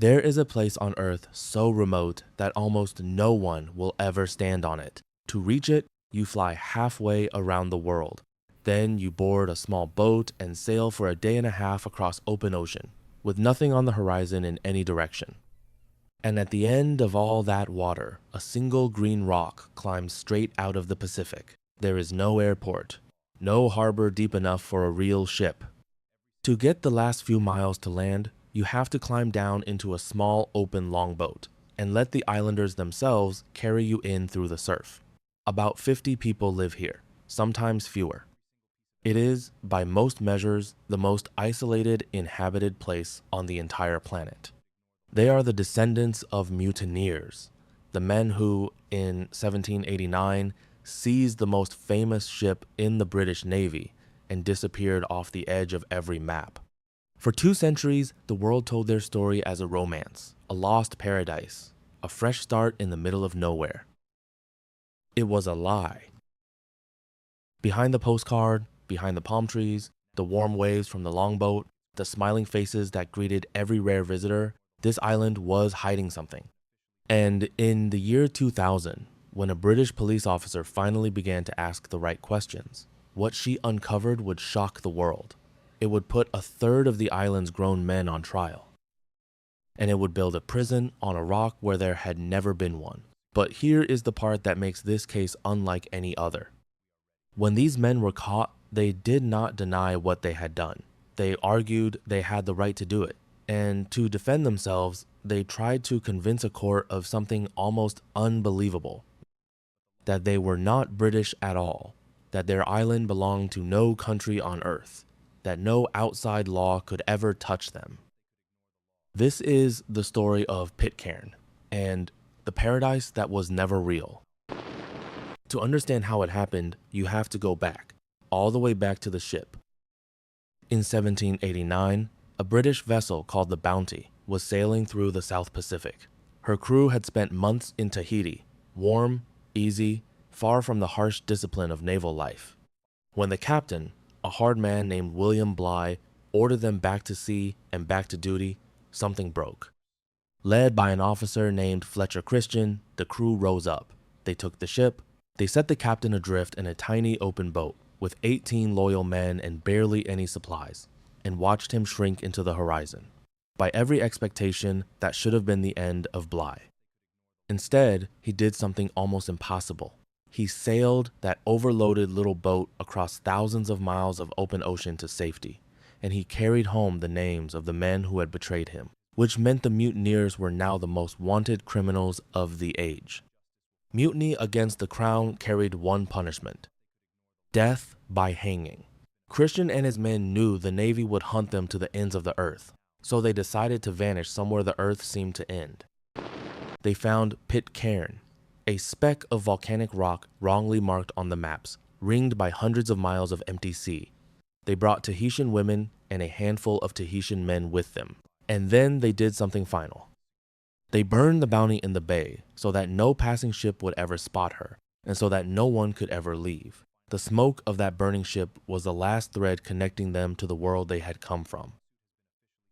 There is a place on Earth so remote that almost no one will ever stand on it. To reach it, you fly halfway around the world. Then you board a small boat and sail for a day and a half across open ocean, with nothing on the horizon in any direction. And at the end of all that water, a single green rock climbs straight out of the Pacific. There is no airport, no harbor deep enough for a real ship. To get the last few miles to land, you have to climb down into a small open longboat and let the islanders themselves carry you in through the surf. About 50 people live here, sometimes fewer. It is, by most measures, the most isolated inhabited place on the entire planet. They are the descendants of mutineers, the men who, in 1789, seized the most famous ship in the British Navy and disappeared off the edge of every map. For 2 centuries, the world told their story as a romance, a lost paradise, a fresh start in the middle of nowhere. It was a lie. Behind the postcard, behind the palm trees, the warm waves from the longboat, the smiling faces that greeted every rare visitor, this island was hiding something. And in the year 2000, when a British police officer finally began to ask the right questions, what she uncovered would shock the world. It would put a third of the island's grown men on trial. And it would build a prison on a rock where there had never been one. But here is the part that makes this case unlike any other. When these men were caught, they did not deny what they had done. They argued they had the right to do it. And to defend themselves, they tried to convince a court of something almost unbelievable. That they were not British at all. That their island belonged to no country on earth. That no outside law could ever touch them. This is the story of Pitcairn and the paradise that was never real. To understand how it happened, you have to go back, all the way back to the ship. In 1789, a British vessel called the Bounty was sailing through the South Pacific. Her crew had spent months in Tahiti, warm, easy, far from the harsh discipline of naval life. When the captain, a hard man named William Bligh, ordered them back to sea and back to duty, something broke. Led by an officer named Fletcher Christian, the crew rose up. They took the ship. They set the captain adrift in a tiny open boat with 18 loyal men and barely any supplies, and watched him shrink into the horizon. By every expectation, that should have been the end of Bligh. Instead, he did something almost impossible. He sailed that overloaded little boat across thousands of miles of open ocean to safety, and he carried home the names of the men who had betrayed him, which meant the mutineers were now the most wanted criminals of the age. Mutiny against the crown carried one punishment: death by hanging. Christian and his men knew the Navy would hunt them to the ends of the earth, so they decided to vanish somewhere the earth seemed to end. They found Pitcairn, a speck of volcanic rock wrongly marked on the maps, ringed by hundreds of miles of empty sea. They brought Tahitian women and a handful of Tahitian men with them. And then they did something final. They burned the Bounty in the bay so that no passing ship would ever spot her, and so that no one could ever leave. The smoke of that burning ship was the last thread connecting them to the world they had come from.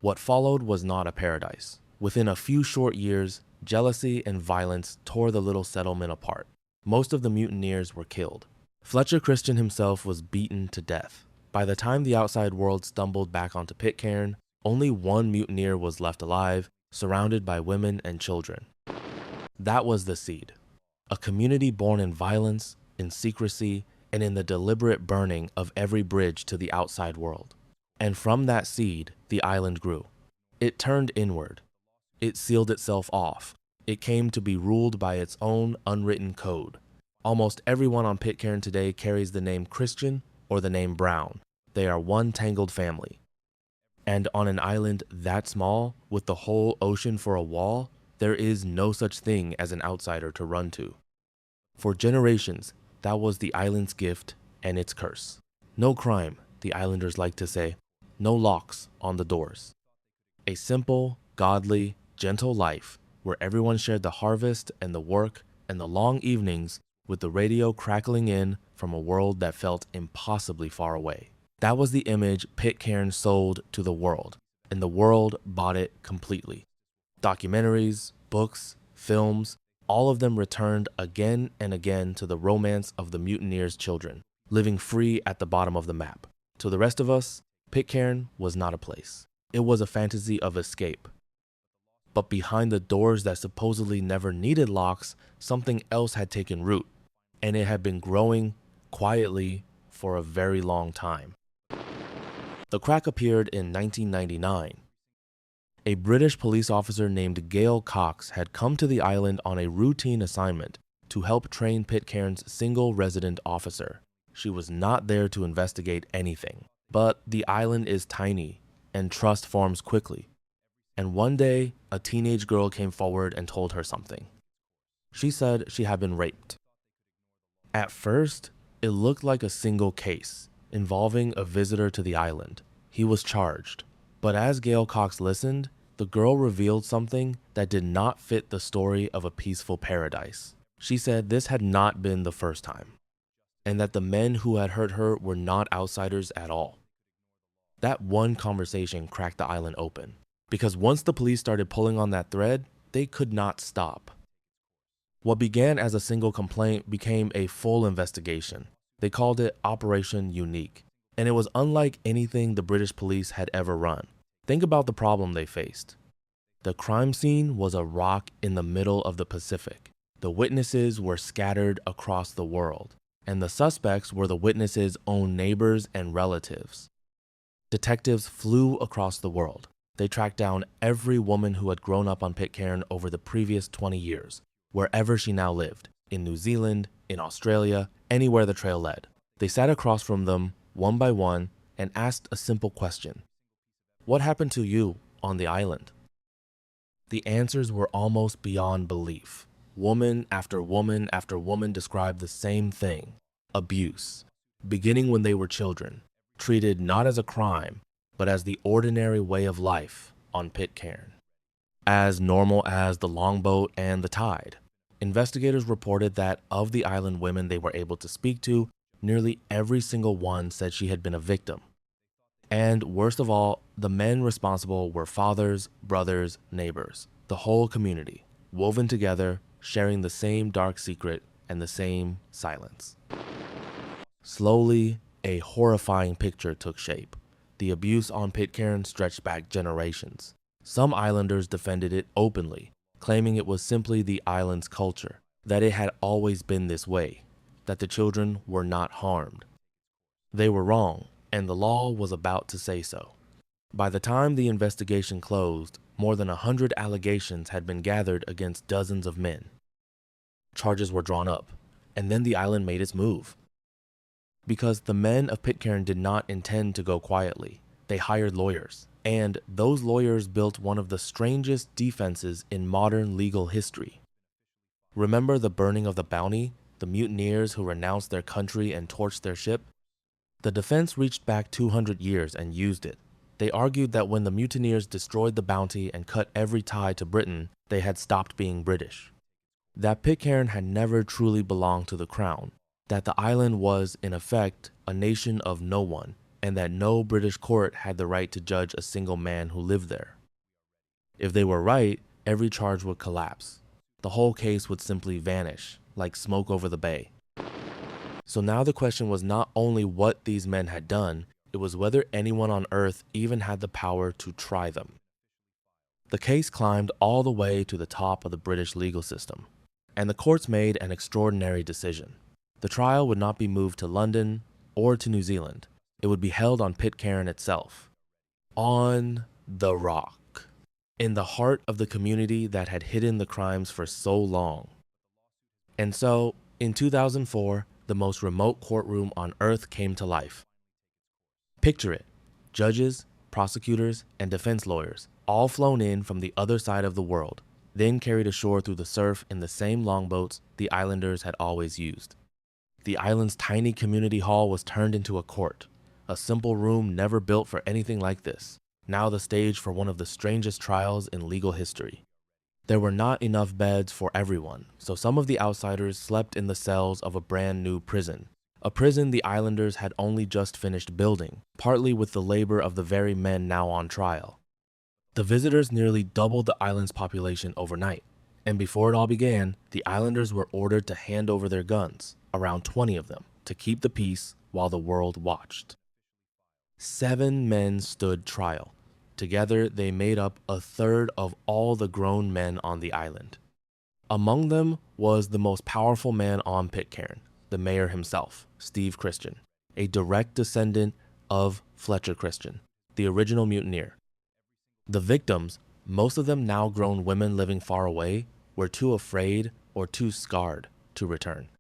What followed was not a paradise. Within a few short years, jealousy and violence tore the little settlement apart. Most of the mutineers were killed. Fletcher Christian himself was beaten to death. By the time the outside world stumbled back onto Pitcairn, only one mutineer was left alive, surrounded by women and children. That was the seed. A community born in violence, in secrecy, and in the deliberate burning of every bridge to the outside world. And from that seed, the island grew. It turned inward. It sealed itself off. It came to be ruled by its own unwritten code. Almost everyone on Pitcairn today carries the name Christian or the name Brown. They are one tangled family. And on an island that small, with the whole ocean for a wall, there is no such thing as an outsider to run to. For generations, that was the island's gift and its curse. No crime, the islanders like to say. No locks on the doors. A simple, godly, gentle life where everyone shared the harvest and the work and the long evenings with the radio crackling in from a world that felt impossibly far away. That was the image Pitcairn sold to the world, and the world bought it completely. Documentaries, books, films, all of them returned again and again to the romance of the mutineers' children, living free at the bottom of the map. To the rest of us, Pitcairn was not a place. It was a fantasy of escape. But behind the doors that supposedly never needed locks, something else had taken root, and it had been growing quietly for a very long time. The crack appeared in 1999. A British police officer named Gail Cox had come to the island on a routine assignment to help train Pitcairn's single resident officer. She was not there to investigate anything, but the island is tiny and trust forms quickly. And one day, a teenage girl came forward and told her something. She said she had been raped. At first, it looked like a single case involving a visitor to the island. He was charged. But as Gail Cox listened, the girl revealed something that did not fit the story of a peaceful paradise. She said this had not been the first time, and that the men who had hurt her were not outsiders at all. That one conversation cracked the island open, because once the police started pulling on that thread, they could not stop. What began as a single complaint became a full investigation. They called it Operation Unique, and it was unlike anything the British police had ever run. Think about the problem they faced. The crime scene was a rock in the middle of the Pacific. The witnesses were scattered across the world, and the suspects were the witnesses' own neighbors and relatives. Detectives flew across the world. They tracked down every woman who had grown up on Pitcairn over the previous 20 years, wherever she now lived, in New Zealand, in Australia, anywhere the trail led. They sat across from them, one by one, and asked a simple question. What happened to you on the island? The answers were almost beyond belief. Woman after woman after woman described the same thing: abuse, beginning when they were children, treated not as a crime, but as the ordinary way of life on Pitcairn. As normal as the longboat and the tide. Investigators reported that of the island women they were able to speak to, nearly every single one said she had been a victim. And worst of all, the men responsible were fathers, brothers, neighbors, the whole community, woven together, sharing the same dark secret and the same silence. Slowly, a horrifying picture took shape. The abuse on Pitcairn stretched back generations. Some islanders defended it openly, claiming it was simply the island's culture, that it had always been this way, that the children were not harmed. They were wrong, and the law was about to say so. By the time the investigation closed, more than 100 allegations had been gathered against dozens of men. Charges were drawn up, and then the island made its move. Because the men of Pitcairn did not intend to go quietly, they hired lawyers, and those lawyers built one of the strangest defenses in modern legal history. Remember the burning of the Bounty, the mutineers who renounced their country and torched their ship? The defense reached back 200 years and used it. They argued that when the mutineers destroyed the Bounty and cut every tie to Britain, they had stopped being British. That Pitcairn had never truly belonged to the crown, that the island was, in effect, a nation of no one, and that no British court had the right to judge a single man who lived there. If they were right, every charge would collapse. The whole case would simply vanish, like smoke over the bay. So now the question was not only what these men had done, it was whether anyone on Earth even had the power to try them. The case climbed all the way to the top of the British legal system, and the courts made an extraordinary decision. The trial would not be moved to London or to New Zealand. It would be held on Pitcairn itself, on the rock, in the heart of the community that had hidden the crimes for so long. And so, in 2004, the most remote courtroom on Earth came to life. Picture it: judges, prosecutors, and defense lawyers, all flown in from the other side of the world, then carried ashore through the surf in the same longboats the islanders had always used. The island's tiny community hall was turned into a court, a simple room never built for anything like this, now the stage for one of the strangest trials in legal history. There were not enough beds for everyone, so some of the outsiders slept in the cells of a brand new prison, a prison the islanders had only just finished building, partly with the labor of the very men now on trial. The visitors nearly doubled the island's population overnight, and before it all began, the islanders were ordered to hand over their guns, around 20 of them, to keep the peace while the world watched. 7 men stood trial. Together, they made up a third of all the grown men on the island. Among them was the most powerful man on Pitcairn, the mayor himself, Steve Christian, a direct descendant of Fletcher Christian, the original mutineer. The victims, most of them now grown women living far away, were too afraid or too scarred to return.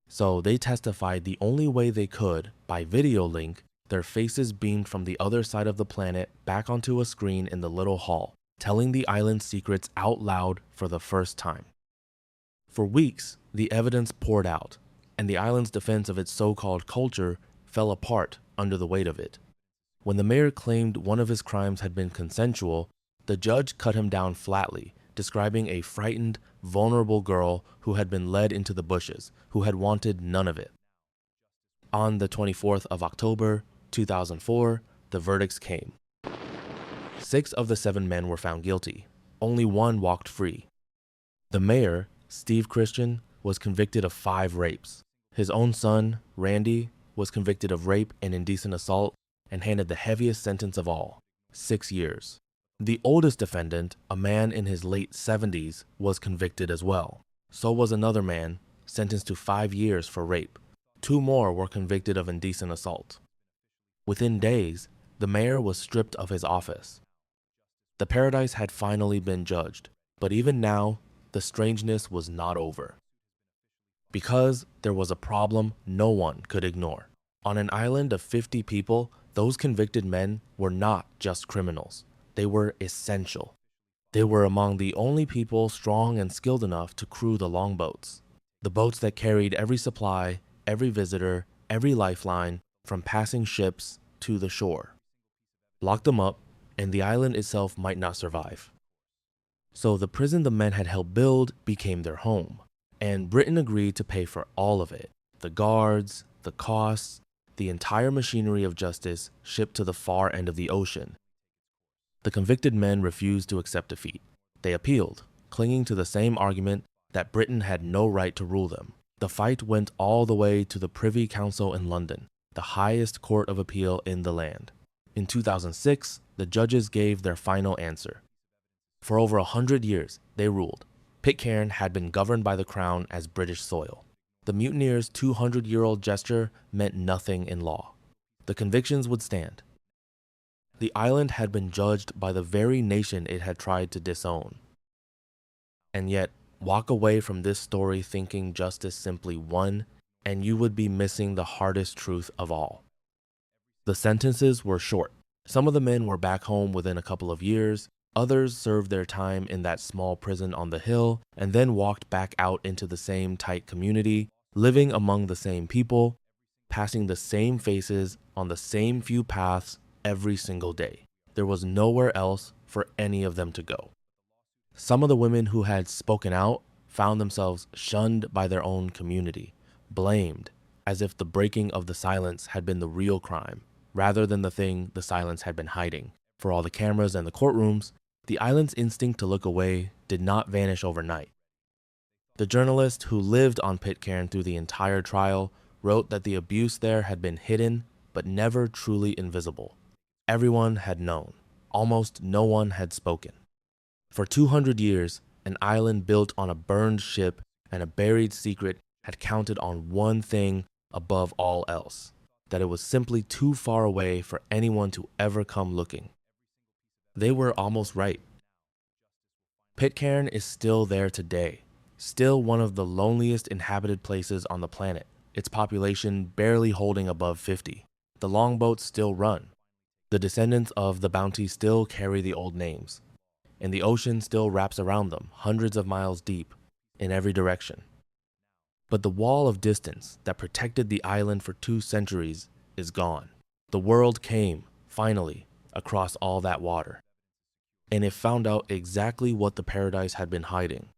So they testified the only way they could, by video link, their faces beamed from the other side of the planet back onto a screen in the little hall, telling the island's secrets out loud for the first time. For weeks, the evidence poured out, and the island's defense of its so-called culture fell apart under the weight of it. When the mayor claimed one of his crimes had been consensual, the judge cut him down flatly, describing a frightened, vulnerable girl who had been led into the bushes, who had wanted none of it. On the 24th of October, 2004, the verdicts came. 6 of the 7 men were found guilty. Only 1 walked free. The mayor, Steve Christian, was convicted of 5 rapes. His own son, Randy, was convicted of rape and indecent assault and handed the heaviest sentence of all, 6 years. The oldest defendant, a man in his late 70s, was convicted as well. So was another man, sentenced to 5 years for rape. 2 more were convicted of indecent assault. Within days, the mayor was stripped of his office. The paradise had finally been judged, but even now, the strangeness was not over. Because there was a problem no one could ignore. On an island of 50 people, those convicted men were not just criminals. They were essential. They were among the only people strong and skilled enough to crew the longboats, the boats that carried every supply, every visitor, every lifeline, from passing ships to the shore. Lock them up, and the island itself might not survive. So the prison the men had helped build became their home, and Britain agreed to pay for all of it, the guards, the costs, the entire machinery of justice shipped to the far end of the ocean. The convicted men refused to accept defeat. They appealed, clinging to the same argument that Britain had no right to rule them. The fight went all the way to the Privy Council in London, the highest court of appeal in the land. In 2006, the judges gave their final answer. For over 100 years, they ruled. Pitcairn had been governed by the Crown as British soil. The mutineers' 200-year-old gesture meant nothing in law. The convictions would stand. The island had been judged by the very nation it had tried to disown. And yet, walk away from this story thinking justice simply won, and you would be missing the hardest truth of all. The sentences were short. Some of the men were back home within a couple of years. Others served their time in that small prison on the hill and then walked back out into the same tight community, living among the same people, passing the same faces on the same few paths every single day. There was nowhere else for any of them to go. Some of the women who had spoken out found themselves shunned by their own community, blamed, as if the breaking of the silence had been the real crime, rather than the thing the silence had been hiding. For all the cameras and the courtrooms, the island's instinct to look away did not vanish overnight. The journalist who lived on Pitcairn through the entire trial wrote that the abuse there had been hidden, but never truly invisible. Everyone had known. Almost no one had spoken. For 200 years, an island built on a burned ship and a buried secret had counted on one thing above all else, that it was simply too far away for anyone to ever come looking. They were almost right. Pitcairn is still there today, still one of the loneliest inhabited places on the planet, its population barely holding above 50. The longboats still run. The descendants of the Bounty still carry the old names, and the ocean still wraps around them, hundreds of miles deep, in every direction. But the wall of distance that protected the island for 2 centuries is gone. The world came, finally, across all that water, and it found out exactly what the paradise had been hiding.